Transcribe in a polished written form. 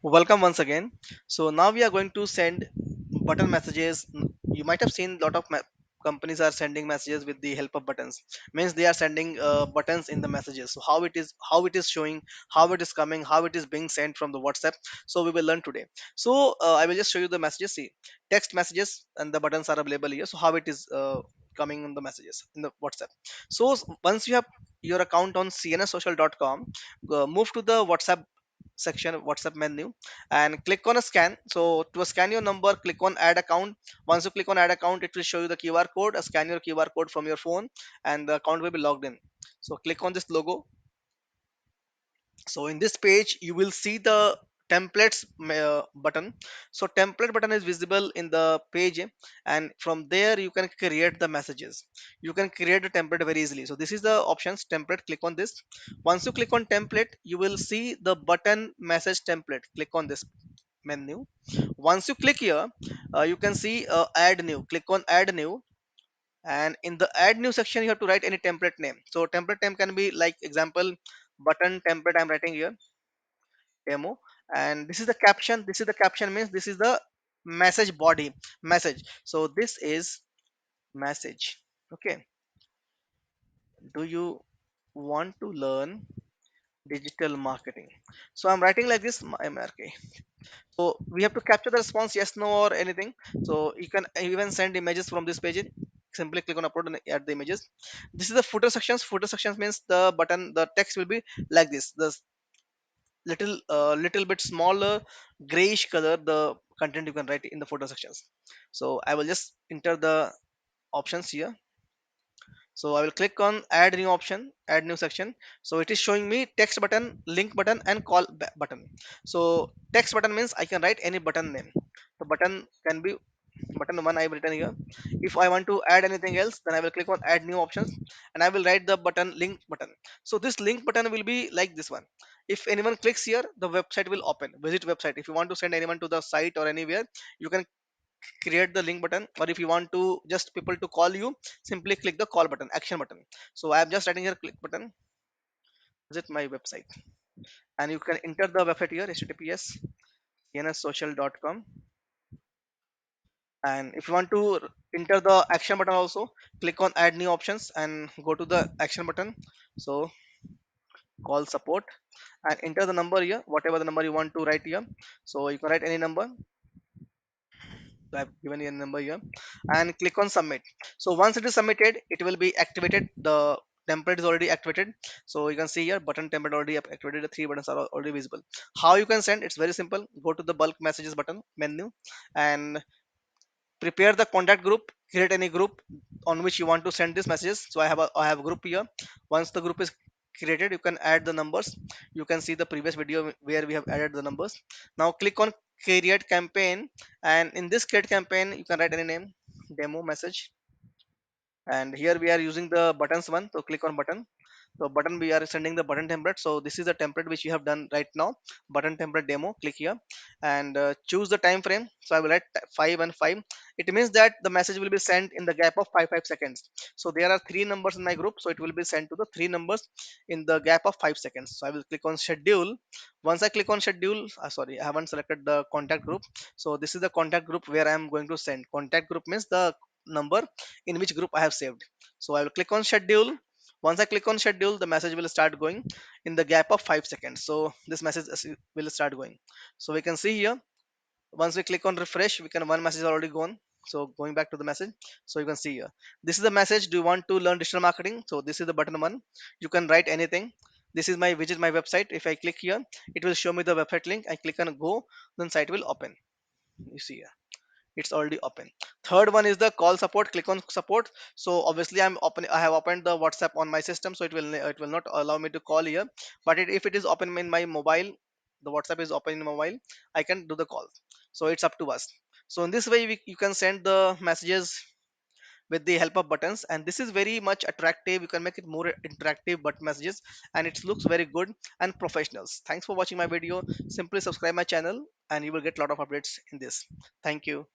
Welcome once again. So now we are going to send button messages. You might have seen a lot of companies are sending messages with the help of buttons. Means they are sending buttons in the messages. So how it is showing, how it is coming, how it is being sent from the WhatsApp. So we will learn today. So I will just show you the messages. See, text messages and the buttons are available here. So how it is coming in the messages in the WhatsApp. So once you have your account on cnssocial.com, move to the WhatsApp section, WhatsApp menu, and click on a scan. So to scan your number, click on add account. Once you click on add account, it will show you the QR code. Scan your QR code from your phone and the account will be logged in. So click on this logo. So in this page you will see the templates button. So template button is visible in the page, and from there you can create the messages. You can create a template very easily. So this is the options template. Click on this. Once you click on template, you will see the button message template. Click on this menu. Once you click here, you can see add new. Click on add new, and in the add new section you have to write any template name. So template name can be like example button template I'm writing here, demo. And this is the caption. This is the caption means this is the message body, message. So this is message. Okay, do you want to learn digital marketing? So I'm writing like this, MRK. So we have to capture the response, yes, no, or anything. So you can even send images from this page. Simply click on upload and add the images. This is the footer sections. Footer sections means the button, the text will be like this, the little bit smaller grayish color, the content you can write in the photo sections. So I will just enter the options here. So I will click on add new option, add new section. So it is showing me text button, link button, and button. So text button means I can write any button name. The button can be button one I've written here. If I want to add anything else, then I will click on add new options, and I will write the button link button. So this link button will be like this one. If anyone clicks here, the website will open, visit website. If you want to send anyone to the site or anywhere, you can create the link button. Or if you want to just people to call you, simply click the call button, action button. So I am just writing here click button, visit my website, and you can enter the website here, https cnssocial.com. And if you want to enter the action button also, click on add new options and go to the action button. So call support and enter the number here, whatever the number you want to write here. So you can write any number. So I've given you a number here, and click on submit. So once it is submitted, it will be activated. The template is already activated. So you can see here button template already activated. The three buttons are already visible. How you can send? It's very simple. Go to the bulk messages button menu and prepare the contact group. Create any group on which you want to send these messages. So I have a group here. Once the group is created, you can add the numbers. You can see the previous video where we have added the numbers. Now click on create campaign, and in this create campaign you can write any name, demo message. And here we are using the buttons one. So click on button. So button, we are sending the button template. So this is the template which you have done right now, button template demo. Click here and choose the time frame. So I will write 5 and 5. It means that the message will be sent in the gap of 5 seconds. So there are three numbers in my group, so it will be sent to the three numbers in the gap of 5 seconds. So I will click on schedule. Once I click on schedule, sorry, I haven't selected the contact group. So this is the contact group where I am going to send. Contact group means the number in which group I have saved. So I will click on schedule. Once I click on schedule, the message will start going in the gap of 5 seconds. So this message will start going. So we can see here, once we click on refresh, we can, one message is already gone. So going back to the message, so you can see here, this is the message. Do you want to learn digital marketing? So this is the button one. You can write anything. This is my visit my website. If I click here, it will show me the website link. I click on go, then site will open. You see here, it's already open. Third one is the call support. Click on support. So obviously I have opened the WhatsApp on my system, so it will not allow me to call here. But if it is open in my mobile, the WhatsApp is open in mobile, I can do the call. So it's up to us. So in this way you can send the messages with the help of buttons, and this is very much attractive. You can make it more interactive but messages, and it looks very good and professionals. Thanks for watching my video. Simply subscribe my channel and you will get a lot of updates in this. Thank you.